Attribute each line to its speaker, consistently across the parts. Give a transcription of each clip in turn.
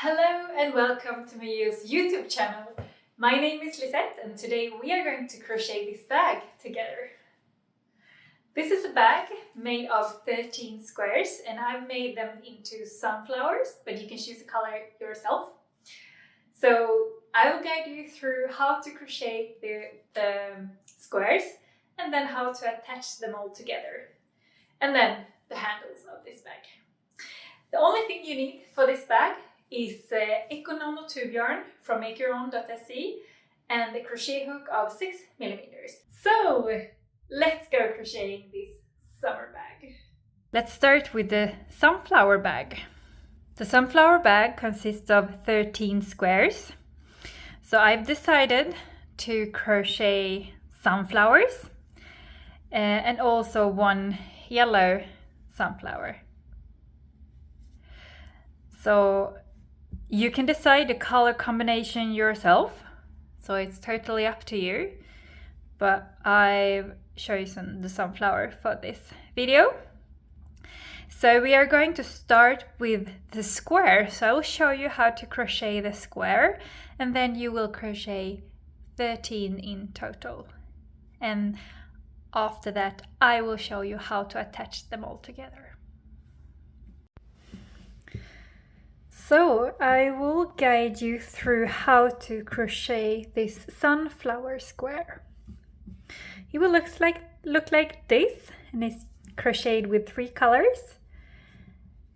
Speaker 1: Hello and welcome to my YouTube channel. My name is Lisette and today we are going to crochet this bag together. This is a bag made of 13 squares and I've made them into sunflowers, but you can choose the color yourself. So I will guide you through how to crochet the squares and then how to attach them all together. And then the handles of this bag. The only thing you need for this bag is Economo tube yarn from makeyourown.se and the crochet hook of 6mm. So let's go crocheting this summer bag. Let's start with the sunflower bag. The sunflower bag consists of 13 squares. So I've decided to crochet sunflowers and also one yellow sunflower. So you can decide the color combination yourself, so it's totally up to you, but I've chosen the sunflower for this video. So we are going to start with the square, so I will show you how to crochet the square and then you will crochet 13 in total. And after that I will show you how to attach them all together. So I will guide you through how to crochet this sunflower square. It will look like this, and it's crocheted with 3 colors.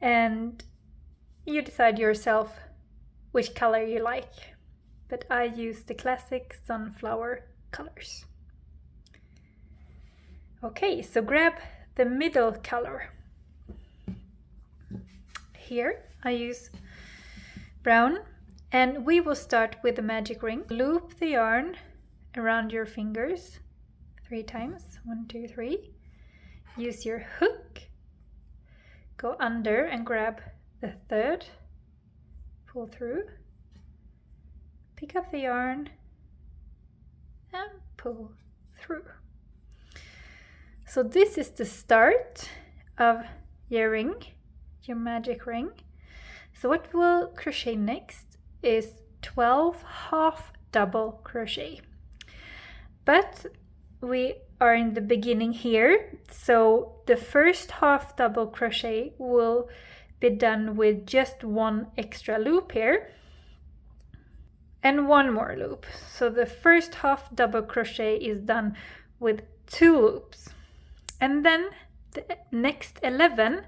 Speaker 1: And you decide yourself which color you like. But I use the classic sunflower colors. Okay, so grab the middle color. Here I use brown, and we will start with the magic ring. Loop the yarn around your fingers 3 times. 1, 2, 3. Use your hook. Go under and grab the 3rd. Pull through. Pick up the yarn and pull through. So this is the start of your ring, your magic ring. So what we'll crochet next is 12 half double crochet. But we are in the beginning here, so the first half double crochet will be done with just 1 extra loop here and 1 more loop. So the first half double crochet is done with 2 loops. And then the next 11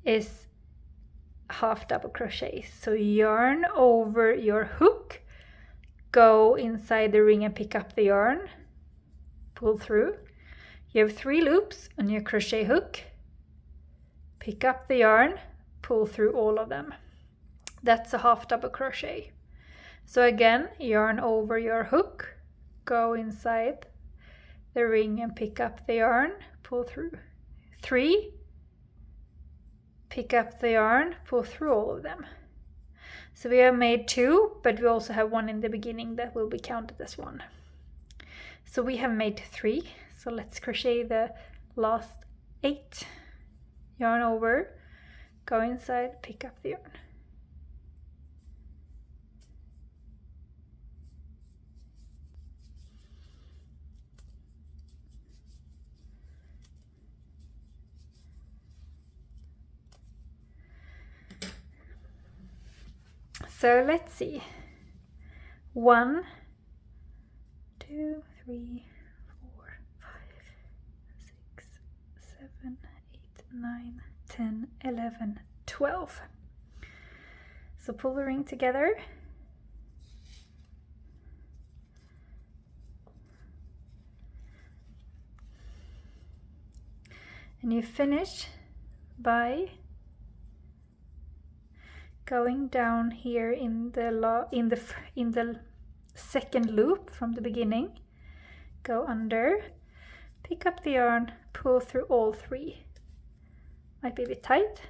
Speaker 1: is half double crochet. So yarn over your hook, go inside the ring and pick up the yarn, pull through. You have 3 loops on your crochet hook, pick up the yarn, pull through all of them. That's a half double crochet. So again, yarn over your hook, go inside the ring and pick up the yarn, pull through. 3, pick up the yarn, pull through all of them. So we have made 2, but we also have 1 in the beginning that will be counted as 1. So we have made 3, so let's crochet the last 8. Yarn over, go inside, pick up the yarn. So let's see. 1, 2, 3, 4, 5, 6, 7, 8, 9, 10, 11, 12. So pull the ring together. And you finish by going down here in the second loop from the beginning. Go under, pick up the yarn, pull through all 3. Might be a bit tight,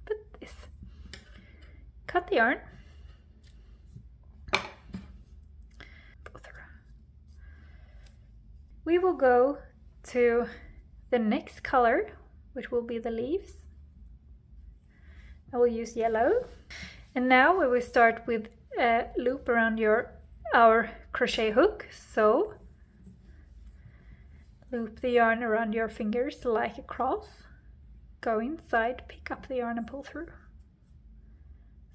Speaker 1: but this. Cut the yarn, pull through. We will go to the next color, which will be the leaves. I will use yellow. And now we will start with a loop around our crochet hook. So loop the yarn around your fingers like a cross, go inside, pick up the yarn and pull through.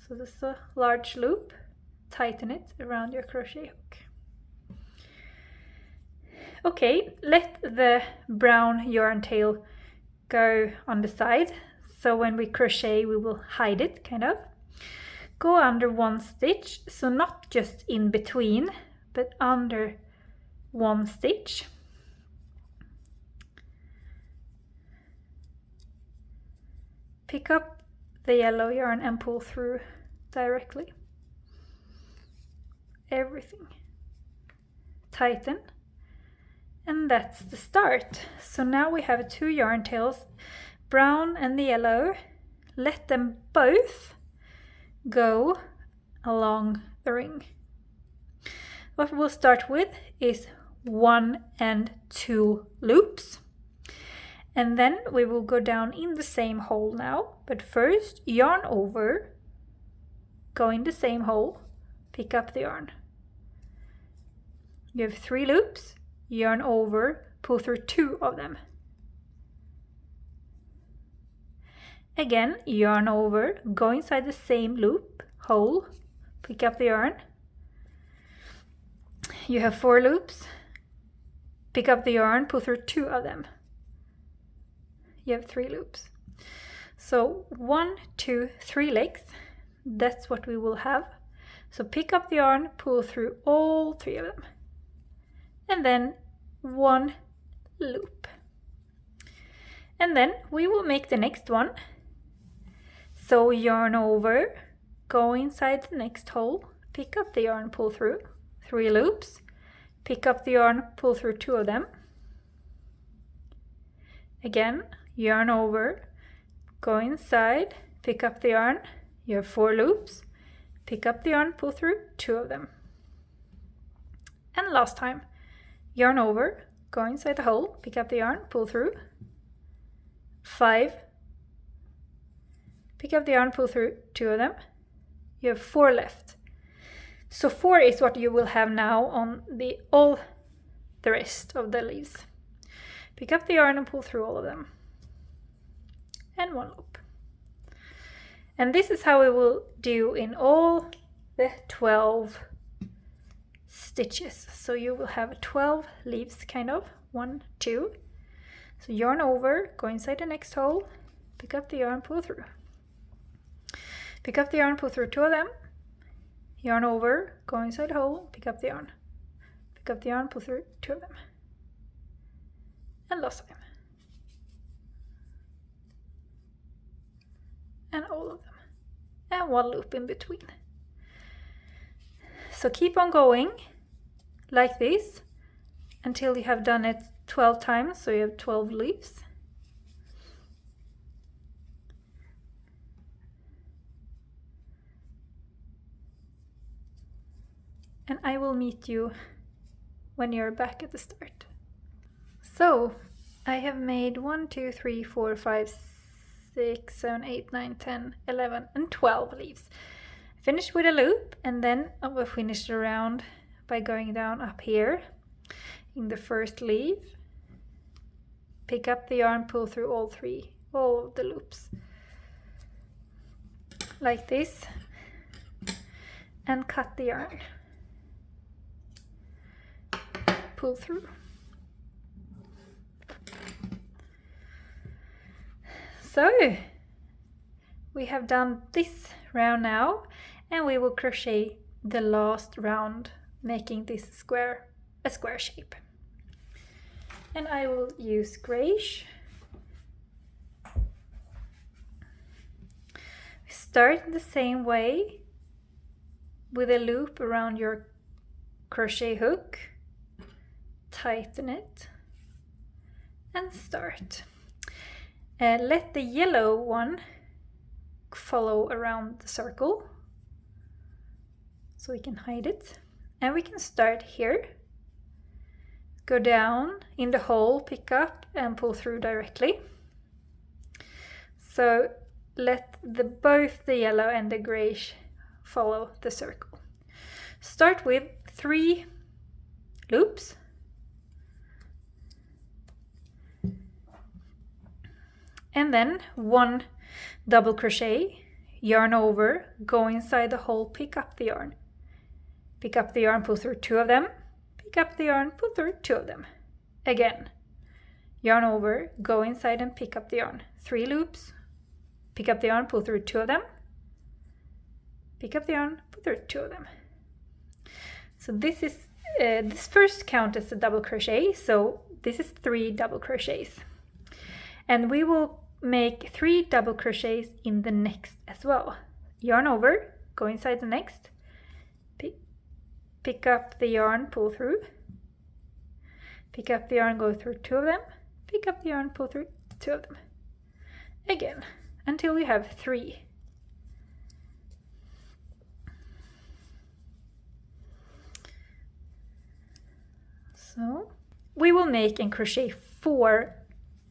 Speaker 1: So this is a large loop, tighten it around your crochet hook. Okay, let the brown yarn tail go on the side, so when we crochet we will hide it, kind of. Go under one stitch, so not just in between, but under one stitch. Pick up the yellow yarn and pull through directly. Everything. Tighten. And that's the start. So now we have 2 yarn tails, brown and the yellow. Let them both go along the ring. What we'll start with is 1 and 2 loops. And then we will go down in the same hole now. But first, yarn over, go in the same hole, pick up the yarn. You have 3 loops, yarn over, pull through 2 of them. Again, yarn over, go inside the same loop, hole, pick up the yarn. You have 4 loops, pick up the yarn, pull through 2 of them. You have 3 loops. So 1, 2, 3 legs, that's what we will have. So pick up the yarn, pull through all 3 of them. And then 1 loop. And then we will make the next one. So yarn over, go inside the next hole, pick up the yarn, pull through 3 loops, pick up the yarn, pull through 2 of them. Again, yarn over, go inside, pick up the yarn, you have 4 loops, pick up the yarn, pull through 2 of them. And last time, yarn over, go inside the hole, pick up the yarn, pull through 5, pick up the yarn, pull through 2 of them. You have 4 left. So 4 is what you will have now on all the rest of the leaves. Pick up the yarn and pull through all of them. And 1 loop. And this is how we will do in all the 12 stitches. So you will have 12 leaves, kind of, 1, 2. So yarn over, go inside the next hole, pick up the yarn, pull through. Pick up the yarn, pull through 2 of them. Yarn over, go inside the hole, pick up the yarn. Pick up the yarn, pull through 2 of them. And last time. And all of them. And 1 loop in between. So keep on going like this until you have done it 12 times, so you have 12 leaves. And I will meet you when you're back at the start. So I have made 1, 2, 3, 4, 5, 6, 7, 8, 9, 10, 11 and 12 leaves. Finish with a loop, and then I will finish the round by going down up here in the first leaf. Pick up the yarn, pull through all of the loops. Like this. And cut the yarn. Pull through. So we have done this round now, and we will crochet the last round, making this a square shape. And I will use grayish. Start the same way with a loop around your crochet hook. Tighten it and start. Let the yellow one follow around the circle so we can hide it. And we can start here. Go down in the hole, pick up and pull through directly. So let both the yellow and the grayish follow the circle. Start with 3 loops. And then 1 double crochet, yarn over, go inside the hole, pick up the yarn. Pick up the yarn, pull through 2 of them. Pick up the yarn, pull through 2 of them. Again, yarn over, go inside and pick up the yarn. 3 loops, pick up the yarn, pull through 2 of them. Pick up the yarn, pull through 2 of them. So this is this first count as a double crochet, so this is 3 double crochets. And we will make 3 double crochets in the next as well. Yarn over, go inside the next, pick up the yarn, pull through, pick up the yarn, go through 2 of them, pick up the yarn, pull through 2 of them. Again, until you have 3. So we will make and crochet 4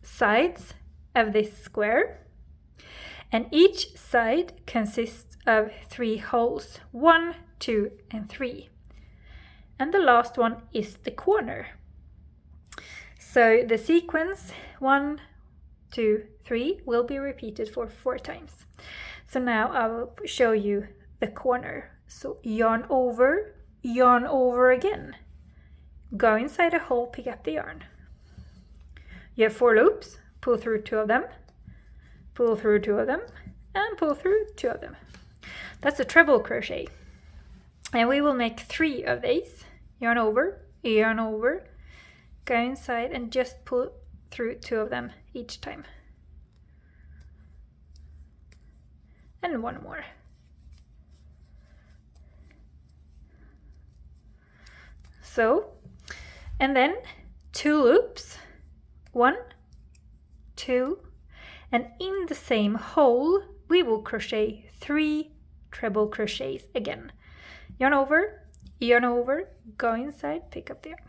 Speaker 1: sides of this square, and each side consists of 3 holes, 1, 2, and 3. And the last one is the corner. So the sequence 1, 2, 3 will be repeated for 4 times. So now I will show you the corner. So yarn over again. Go inside a hole, pick up the yarn. You have 4 loops, pull through 2 of them, pull through 2 of them, and pull through 2 of them. That's a treble crochet. And we will make 3 of these. Yarn over, go inside and just pull through 2 of them each time. And 1 more. So, and then 2 loops, 1, 2, and in the same hole we will crochet 3 treble crochets again. Yarn over, go inside, pick up the yarn.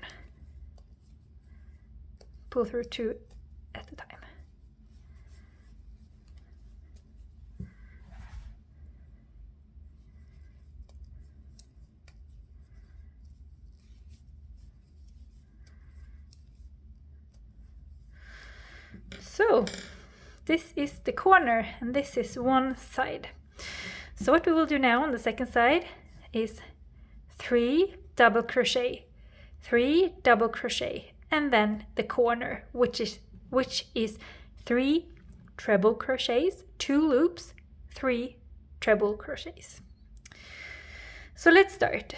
Speaker 1: Pull through 2 at a time. So this is the corner and this is one side. So what we will do now on the second side is 3 double crochet, 3 double crochet, and then the corner, which is 3 treble crochets, 2 loops, 3 treble crochets. So let's start.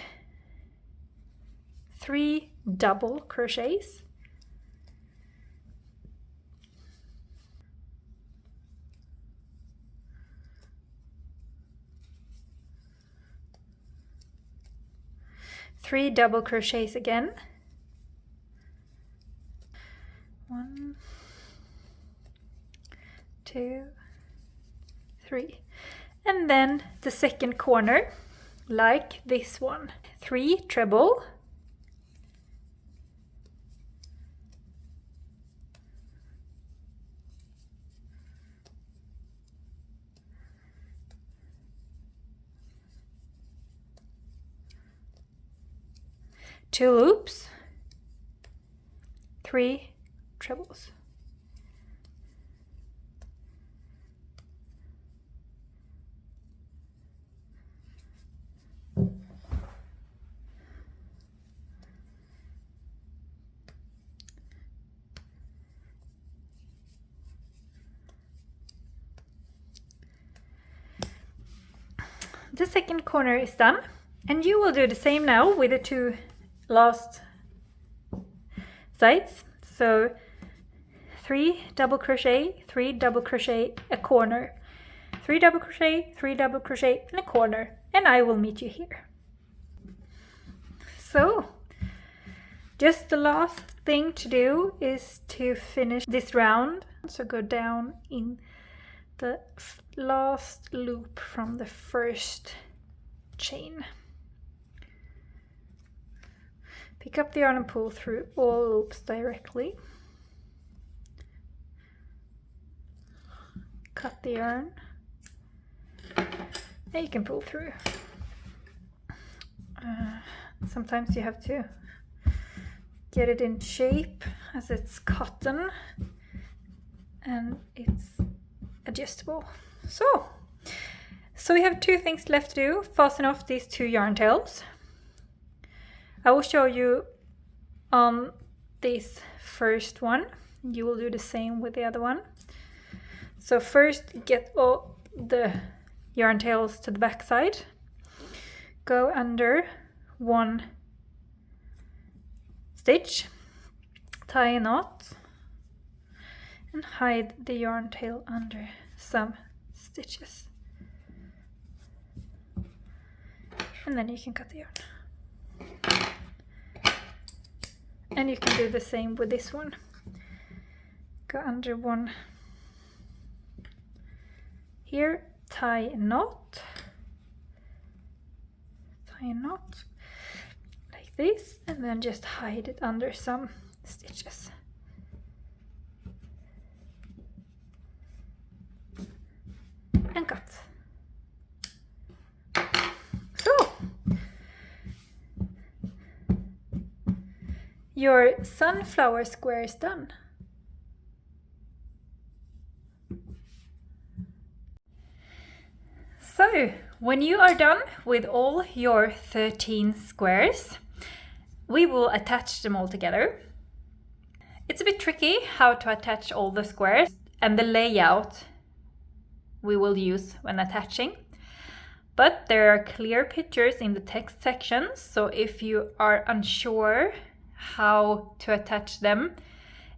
Speaker 1: 3 double crochets, 3 double crochets again, 1, 2, 3, and then the second corner like this one, 3 treble, 2 loops, 3 trebles. The second corner is done, and you will do the same now with the 2 last sides. So 3 double crochet, 3 double crochet, a corner, 3 double crochet, 3 double crochet, and a corner, and I will meet you here. So just the last thing to do is to finish this round. So go down in the last loop from the first chain. Pick up the yarn and pull through all loops directly. Cut the yarn, and you can pull through. sometimes you have to get it in shape as it's cotton and it's adjustable. So we have 2 things left to do. Fasten off these 2 yarn tails. I will show you on this first one. You will do the same with the other one. So first, get all the yarn tails to the back side. Go under 1 stitch, tie a knot, and hide the yarn tail under some stitches. And then you can cut the yarn. And you can do the same with this one. Go under 1 here, tie a knot like this, and then just hide it under some stitches. And cut. So, your sunflower square is done. So, when you are done with all your 13 squares, we will attach them all together. It's a bit tricky how to attach all the squares and the layout we will use when attaching. But there are clear pictures in the text section, so if you are unsure how to attach them,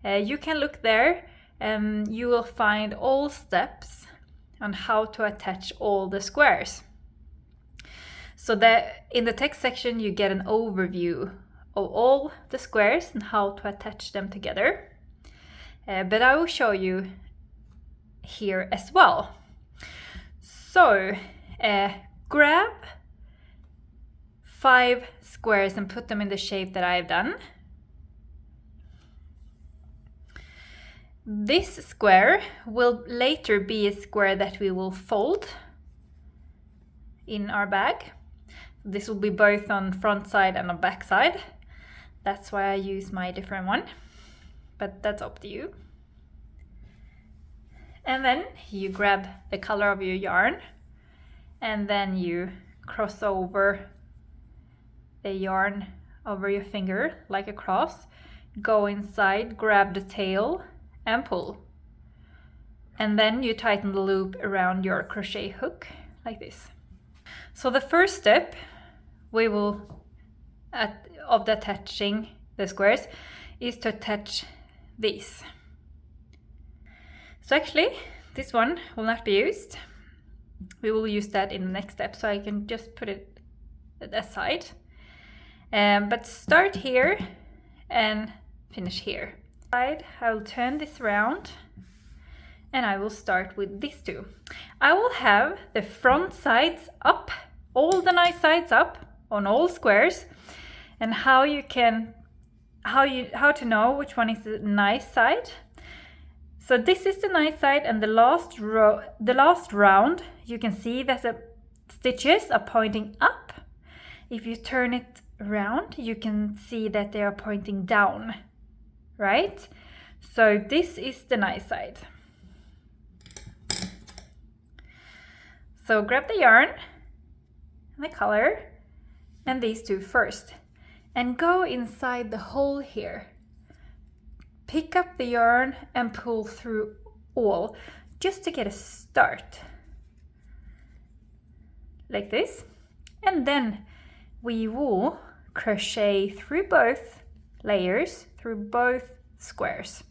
Speaker 1: you can look there and you will find all steps on how to attach all the squares. So that in the text section you get an overview of all the squares and how to attach them together. But I will show you here as well. So grab 5 squares and put them in the shape that I've done. This square will later be a square that we will fold in our bag. This will be both on front side and on back side. That's why I use my different one, but that's up to you. And then you grab the color of your yarn and then you cross over the yarn over your finger like a cross, go inside, grab the tail and pull. And then you tighten the loop around your crochet hook like this. So the first step of attaching the squares is to attach these. So actually this one will not be used. We will use that in the next step, so I can just put it aside. But start here and finish here. I will turn this around and I will start with these 2. I will have the front sides up, all the nice sides up on all squares, and how to know which one is the nice side. So this is the nice side, and the last round you can see that the stitches are pointing up. If you turn it around you can see that they are pointing down. Right? So this is the nice side. So grab the yarn and the color and these 2 first and go inside the hole here. Pick up the yarn and pull through all just to get a start. Like this. And then we will crochet through both layers, through both squares.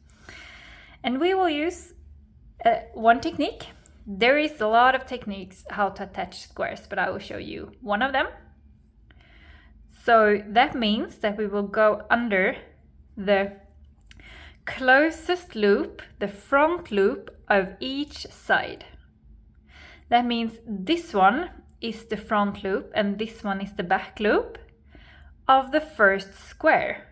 Speaker 1: And we will use one technique. There is a lot of techniques how to attach squares, but I will show you one of them. So that means that we will go under the closest loop, the front loop of each side. That means this one is the front loop and this one is the back loop of the first square.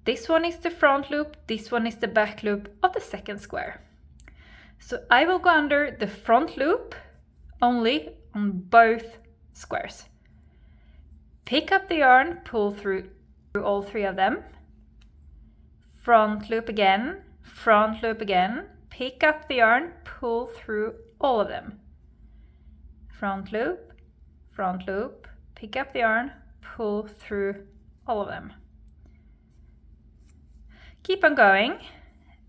Speaker 1: This one is the front loop, this one is the back loop of the second square. So I will go under the front loop only on both squares. Pick up the yarn, pull through all 3 of them, front loop again, pick up the yarn, pull through all of them, front loop, pick up the yarn, pull through all of them. Keep on going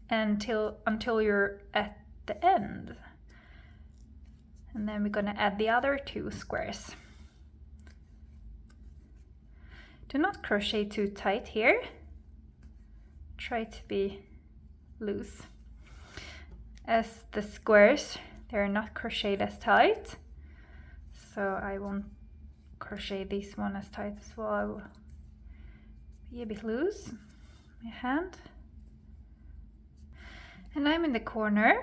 Speaker 1: until you're at the end. And then we're going to add the other 2 squares. Do not crochet too tight here. Try to be loose. As the squares, they're not crocheted as tight. So I won't crochet this one as tight as well. I will be a bit loose. My hand. And I'm in the corner,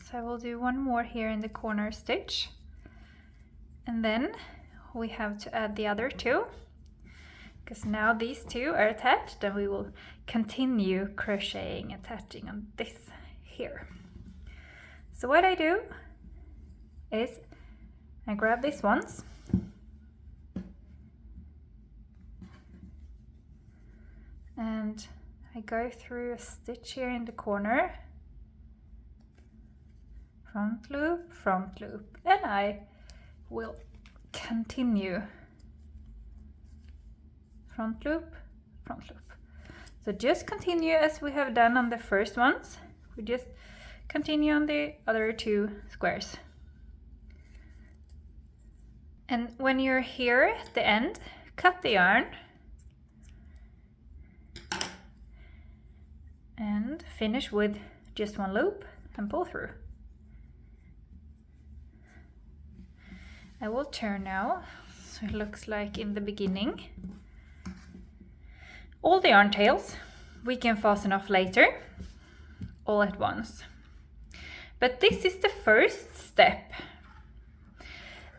Speaker 1: so I will do one more here in the corner stitch. And then we have to add the other 2. Because now these 2 are attached, and we will continue crocheting, attaching on this here. So what I do is I grab these ones and I go through a stitch here in the corner, front loop, and I will continue front loop. So just continue as we have done on the first ones. We just continue on the other 2 squares. And when you're here at the end, cut the yarn and finish with just 1 loop and pull through. I will turn now, so it looks like in the beginning. All the yarn tails we can fasten off later, all at once. But this is the first step.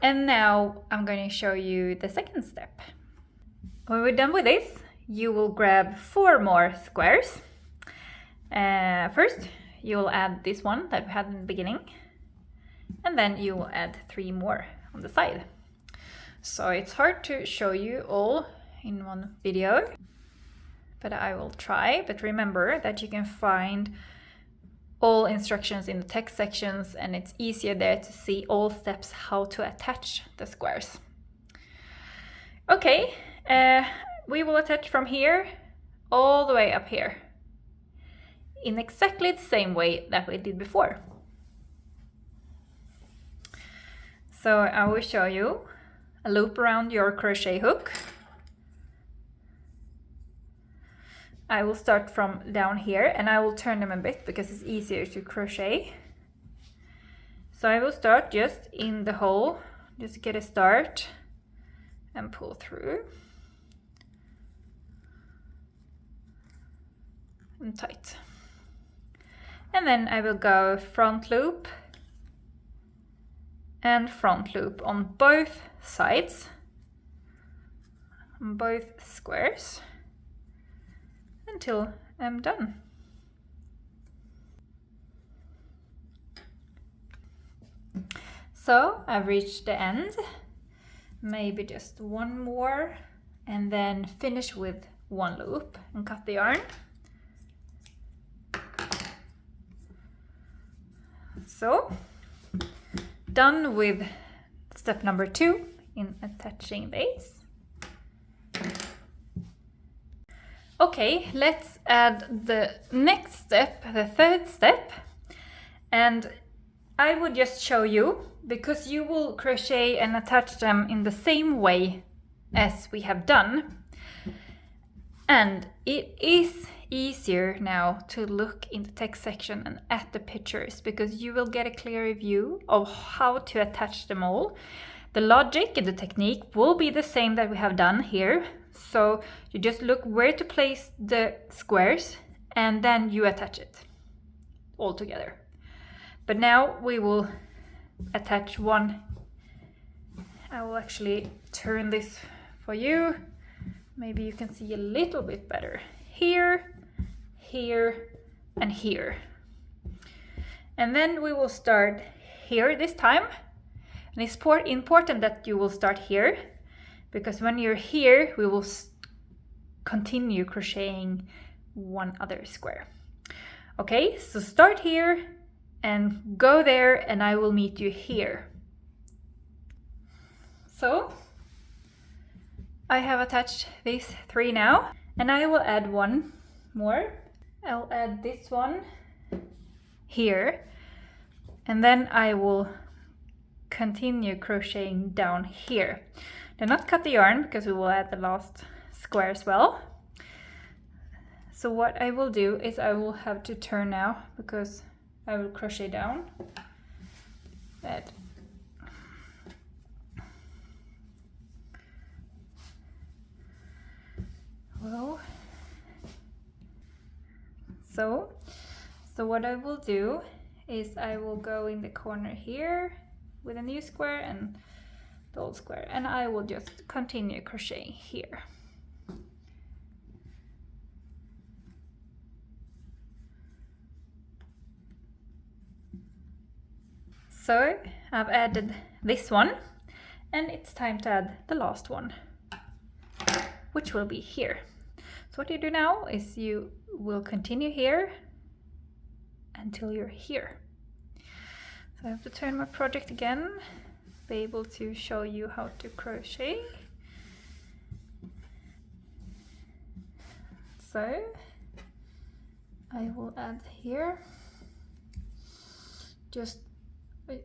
Speaker 1: And now I'm going to show you the second step. When we're done with this, you will grab 4 more squares. First, you will add this one that we had in the beginning. And then you will add 3 more on the side. So it's hard to show you all in one video, but I will try. But remember that you can find all instructions in the text sections, and it's easier there to see all steps how to attach the squares. Okay, we will attach from here all the way up here in exactly the same way that we did before. So I will show you a loop around your crochet hook. I will start from down here, and I will turn them a bit because it's easier to crochet. So I will start just in the hole, just get a start and pull through and tight. And then I will go front loop and front loop on both sides, on both squares, until I'm done. So I've reached the end, maybe just one more, and then finish with 1 loop and cut the yarn. So done with step number 2 in attaching these. Okay, let's add the next step, the third step, and I would just show you, because you will crochet and attach them in the same way as we have done, and it is easier now to look in the text section and at the pictures, because you will get a clearer view of how to attach them all. The logic and the technique will be the same that we have done here. So you just look where to place the squares and then you attach it all together. But now we will attach one. I will actually turn this for you. Maybe you can see a little bit better. Here, here, and here. And then we will start here this time. And it's important that you will start here, because when you're here we will continue crocheting one other square. Okay, so start here and go there, and I will meet you here. So I have attached these 3 now, and I will add one more. I'll add this one here, and then I will continue crocheting down here. Do not cut the yarn because we will add the last square as well. So what I will do is I will have to turn now because I will crochet down. That. Whoa. So what I will do is I will go in the corner here with a new square and the old square, and I will just continue crocheting here. So I've added this one, and it's time to add the last one, which will be here. So what you do now is you will continue here until you're here. So I have to turn my project again, be able to show you how to crochet. So I will add here just in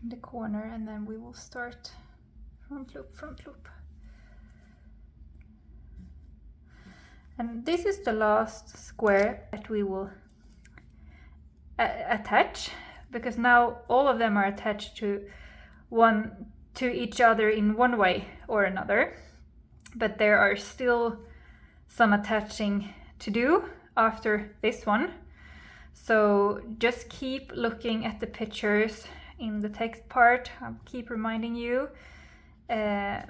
Speaker 1: the corner, and then we will start front loop. And this is the last square that we will attach, because now all of them are attached to each other in one way or another, but there are still some attaching to do after this one. So just keep looking at the pictures in the text part. I'll keep reminding you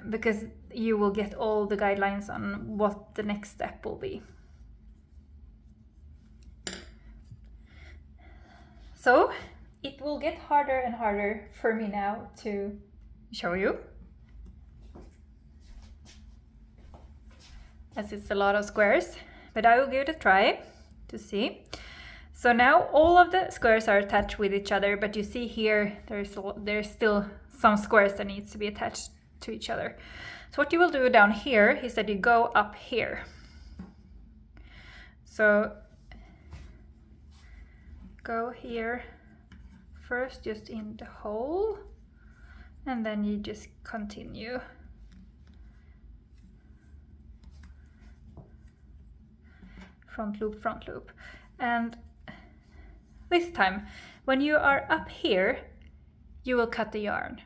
Speaker 1: because you will get all the guidelines on what the next step will be. So it will get harder and harder for me now to show you, as it's a lot of squares, but I will give it a try to see. So now all of the squares are attached with each other, but you see here there's still some squares that needs to be attached to each other. So what you will do down here is that you go up here. So go here first, just in the hole, and then you just continue. Front loop. And this time, when you are up here, you will cut the yarn.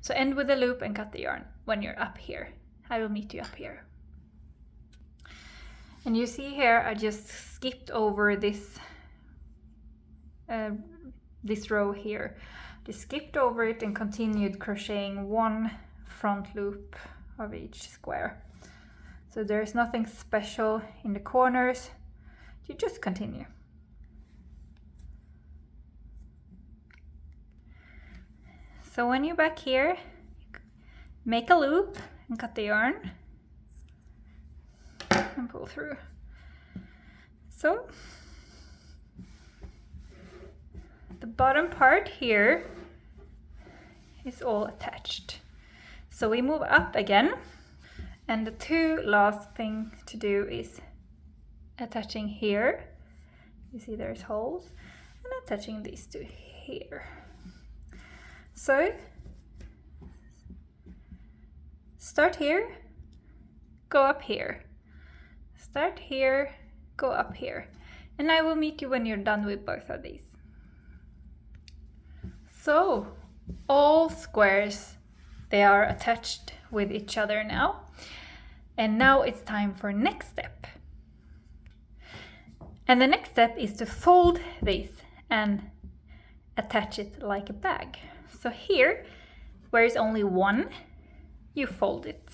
Speaker 1: So end with the loop and cut the yarn when you're up here. I will meet you up here. And you see here, I just skipped over this row here. Just skipped over it and continued crocheting one front loop of each square. So there's nothing special in the corners. You just continue. So when you're back here, make a loop and cut the yarn and pull through. So the bottom part here is all attached. So we move up again, and the 2 last things to do is attaching here. You see there's holes, and attaching these 2 here. So start here, go up here. Start here, go up here. And I will meet you when you're done with both of these. So all squares, they are attached with each other now. And now it's time for next step. And the next step is to fold this and attach it like a bag. So here, where is only one, you fold it.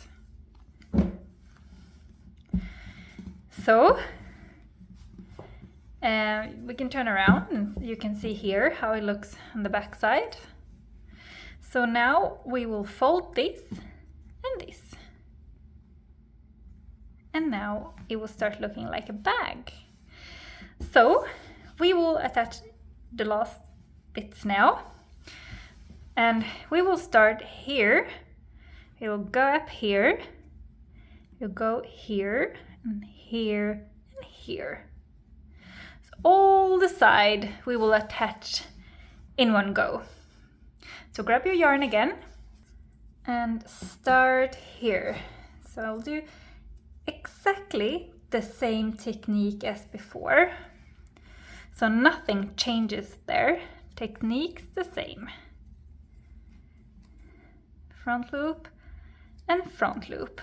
Speaker 1: So we can turn around and you can see here how it looks on the back side. So now we will fold this and this. And now it will start looking like a bag. So we will attach the last bits now. And we will start here. It will go up here. It will go here and here and here. So all the side we will attach in one go. So grab your yarn again and start here. So I'll do exactly the same technique as before. So nothing changes there. Technique's the same. Front loop and front loop.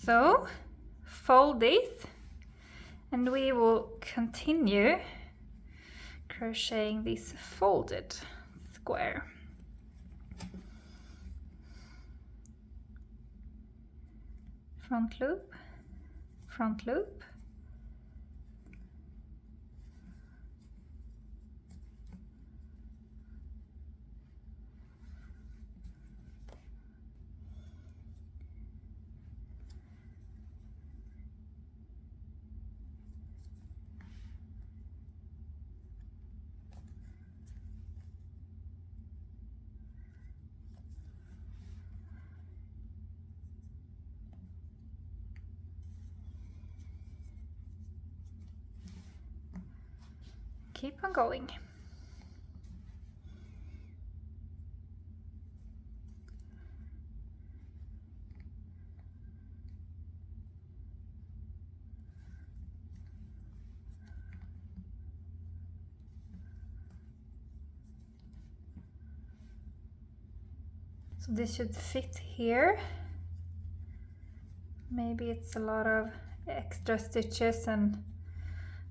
Speaker 1: So fold this and we will continue crocheting this folded square. Front loop, front loop. Keep on going. So this should fit here. Maybe it's a lot of extra stitches and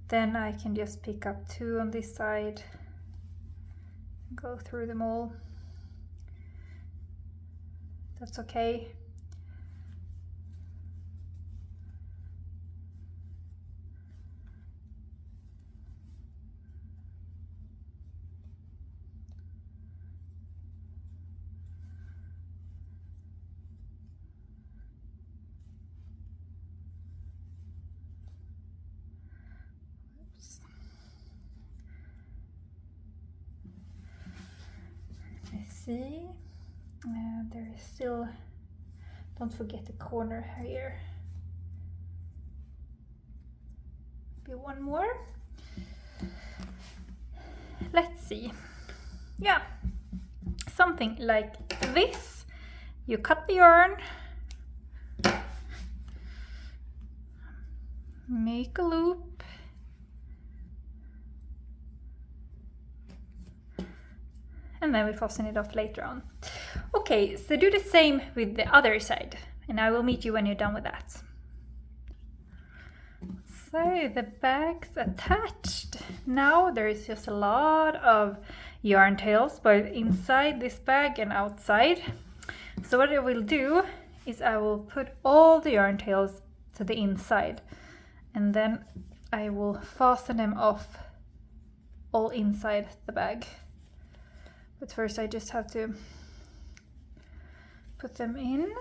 Speaker 1: then I can just pick up 2 on this side, go through them all. That's okay. See, there is still, don't forget the corner here. Maybe one more. Let's see. Yeah, something like this. You cut the yarn, make a loop, and then we fasten it off later on. Okay, so do the same with the other side, and I will meet you when you're done with that. So the bag's attached. Now there is just a lot of yarn tails, both inside this bag and outside. So what I will do is I will put all the yarn tails to the inside, and then I will fasten them off all inside the bag. But first I just have to put them in.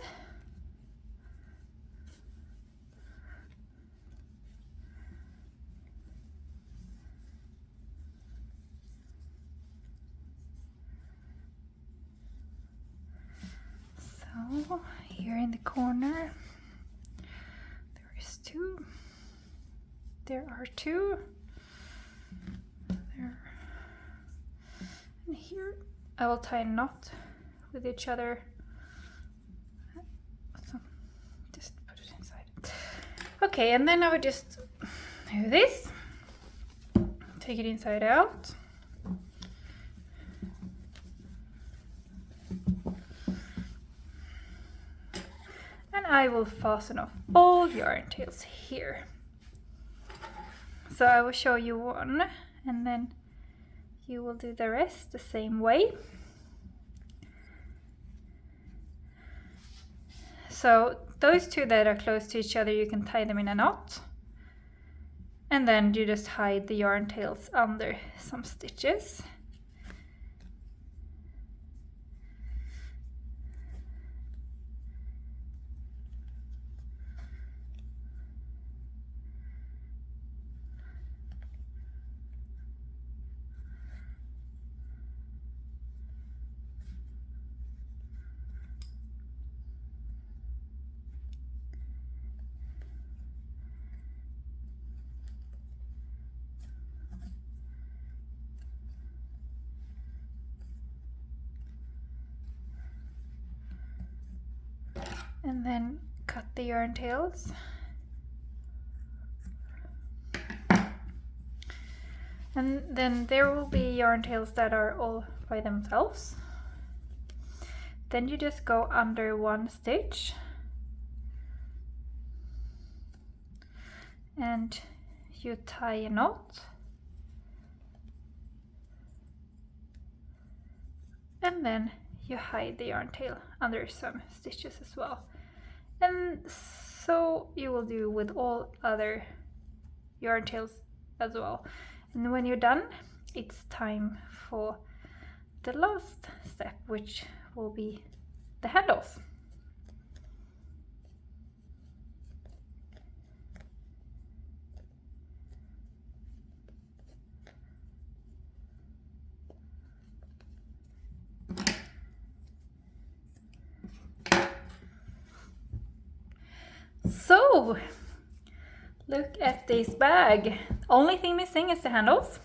Speaker 1: So here in the corner there is 2. There are 2. There. And here I will tie a knot with each other. So just put it inside. Okay, and then I would just do this. Take it inside out. I will fasten off all yarn tails here. So I will show you one, and then you will do the rest the same way. So those two that are close to each other, you can tie them in a knot. And then you just hide the yarn tails under some stitches. And then cut the yarn tails. And then there will be yarn tails that are all by themselves. Then you just go under one stitch and you tie a knot. And then you hide the yarn tail under some stitches as well. And so you will do with all other yarn tails as well. And when you're done, it's time for the last step, which will be the handles. So, look at this bag. Only thing missing is the handles.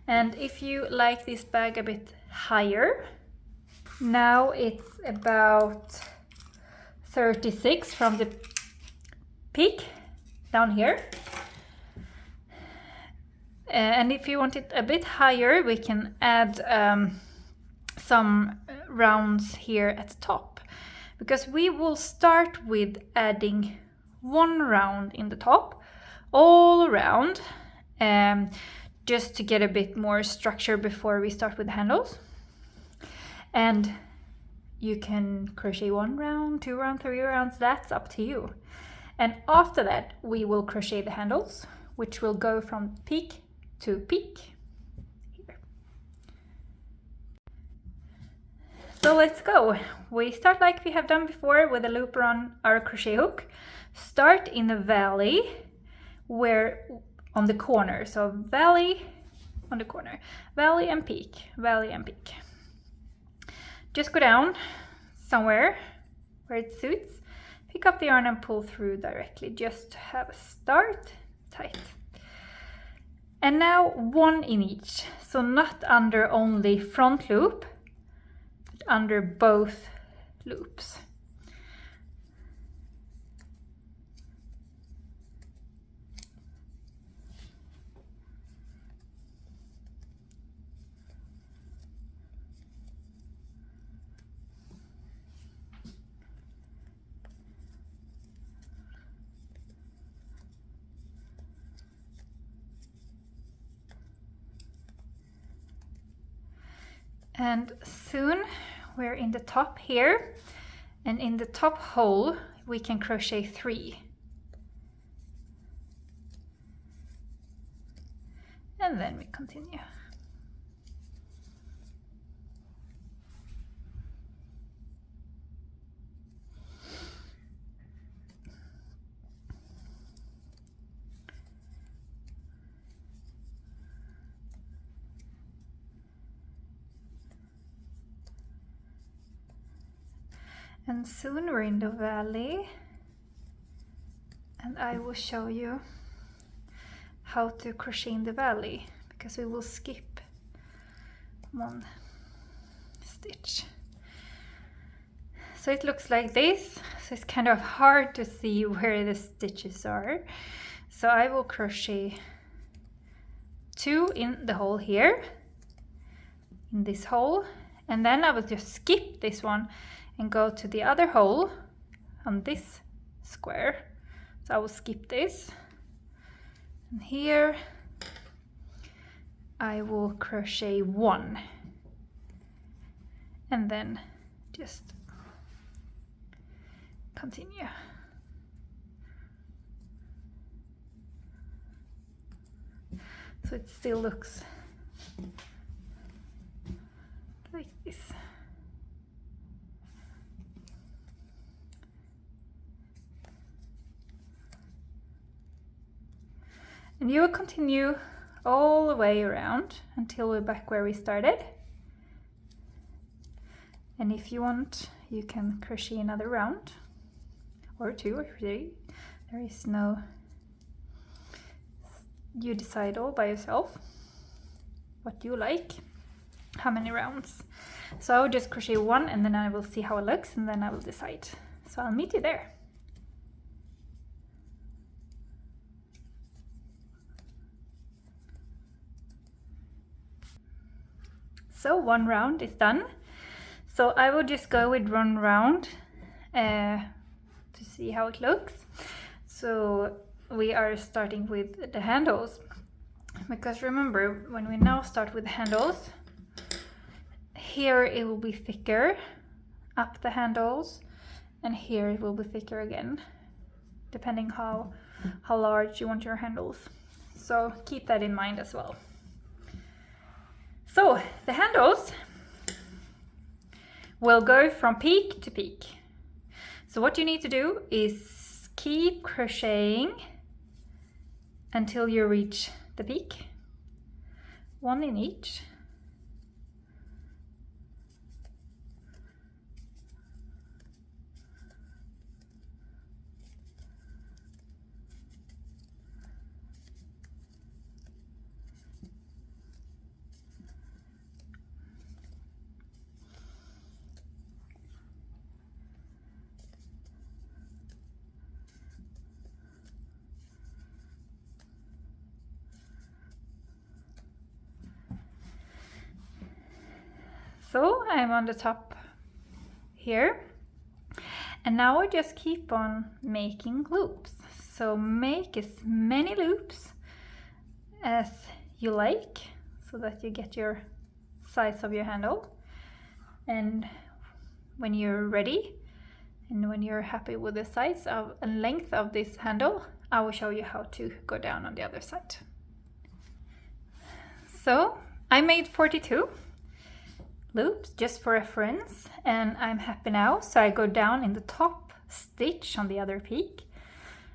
Speaker 1: And if you like this bag a bit higher, now it's about 36 from the peak down here. And if you want it a bit higher, we can add some rounds here at the top. Because we will start with adding one round in the top, all around, just to get a bit more structure before we start with the handles. And you can crochet 1 round, 2 rounds, 3 rounds, that's up to you. And after that, we will crochet the handles, which will go from peak to peak. So let's go. We start like we have done before with a loop around our crochet hook. Start in the valley, where on the corner. So valley on the corner, valley and peak, valley and peak. Just go down somewhere where it suits. Pick up the yarn and pull through directly, just to have a start, tight. And now 1 in each, so not under only front loop, under both loops. And soon we're in the top here, and in the top hole we can crochet 3. And then we continue. And soon we're in the valley, and I will show you how to crochet in the valley, because we will skip 1 stitch. So it looks like this, so it's kind of hard to see where the stitches are. So I will crochet 2 in the hole here, in this hole, and then I will just skip this one and go to the other hole on this square, so I will skip this, and here I will crochet 1 and then just continue. So it still looks like this. And you will continue all the way around until we're back where we started. And if you want, you can crochet another round or 2 or 3. There is no, you decide all by yourself what you like, how many rounds. So I will just crochet 1 and then I will see how it looks and then I will decide. So I'll meet you there. So 1 round is done. So I will just go with 1 round to see how it looks. So we are starting with the handles, because remember, when we now start with the handles, here it will be thicker up the handles, and here it will be thicker again, depending how large you want your handles. So keep that in mind as well. So the handles will go from peak to peak. So what you need to do is keep crocheting until you reach the peak, 1 in each. So I'm on the top here, and now I just keep on making loops. So make as many loops as you like so that you get your size of your handle. And when you're ready and when you're happy with the size of and length of this handle, I will show you how to go down on the other side. So I made 42 loops just for reference, and I'm happy now. So I go down in the top stitch on the other peak,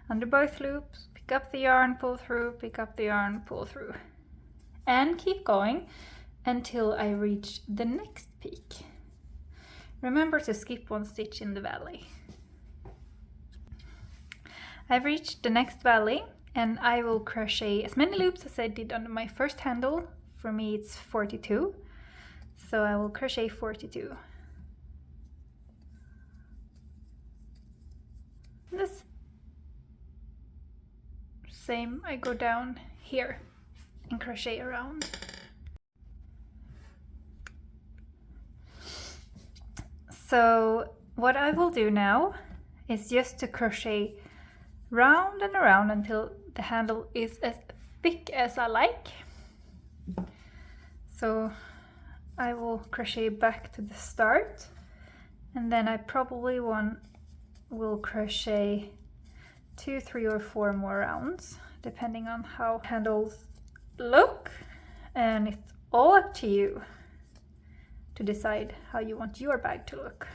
Speaker 1: under both loops, pick up the yarn, pull through, pick up the yarn, pull through, and keep going until I reach the next peak. Remember to skip 1 stitch in the valley. I've reached the next valley, and I will crochet as many loops as I did on my first handle. For me it's 42. So I will crochet 42. This same, I go down here and crochet around. So what I will do now is just to crochet round and around until the handle is as thick as I like. So I will crochet back to the start, and then I probably will crochet 2, 3 or 4 more rounds depending on how handles look, and it's all up to you to decide how you want your bag to look.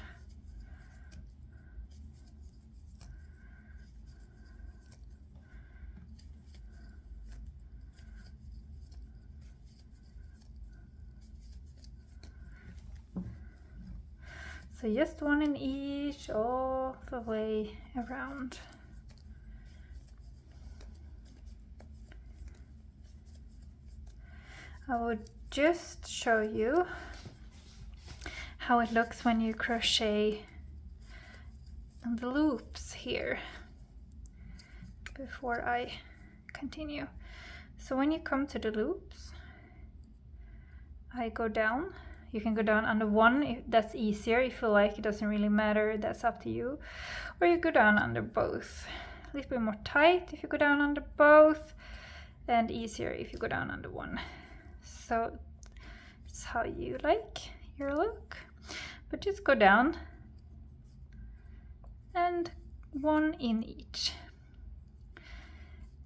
Speaker 1: So just 1 in each all the way around. I will just show you how it looks when you crochet the loops here before I continue. So when you come to the loops, I go down You can go down under one, if that's easier. If you like, it doesn't really matter, that's up to you. Or you go down under both. A little bit more tight if you go down under both, and easier if you go down under one. So it's how you like your look. But just go down and one in each.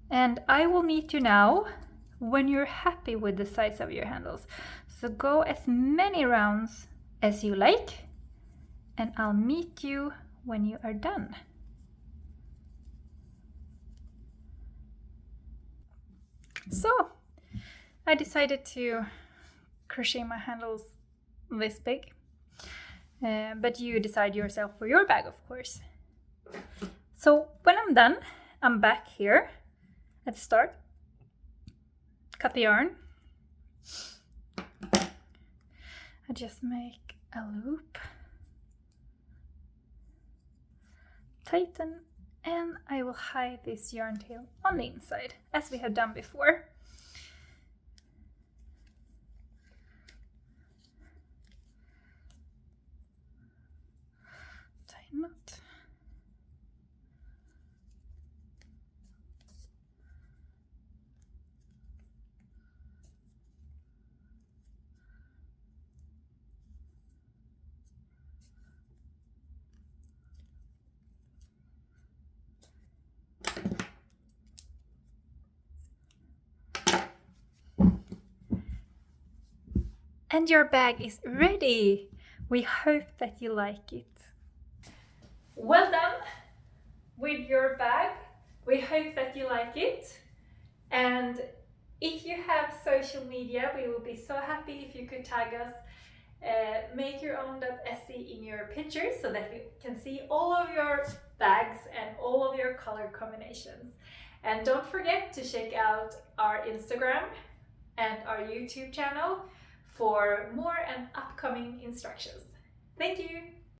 Speaker 1: And I will meet you now when you're happy with the size of your handles. So go as many rounds as you like, and I'll meet you when you are done. So I decided to crochet my handles this big, but you decide yourself for your bag, of course. So when I'm done, I'm back here at the start. Cut the yarn. I just make a loop, tighten, and I will hide this yarn tail on the inside, as we have done before. Tighten it. And your bag is ready! We hope that you like it. Well done with your bag. We hope that you like it. And if you have social media, we will be so happy if you could tag us makeyourown.se in your pictures so that we can see all of your bags and all of your color combinations. And don't forget to check out our Instagram and our YouTube channel for more and upcoming instructions. Thank you!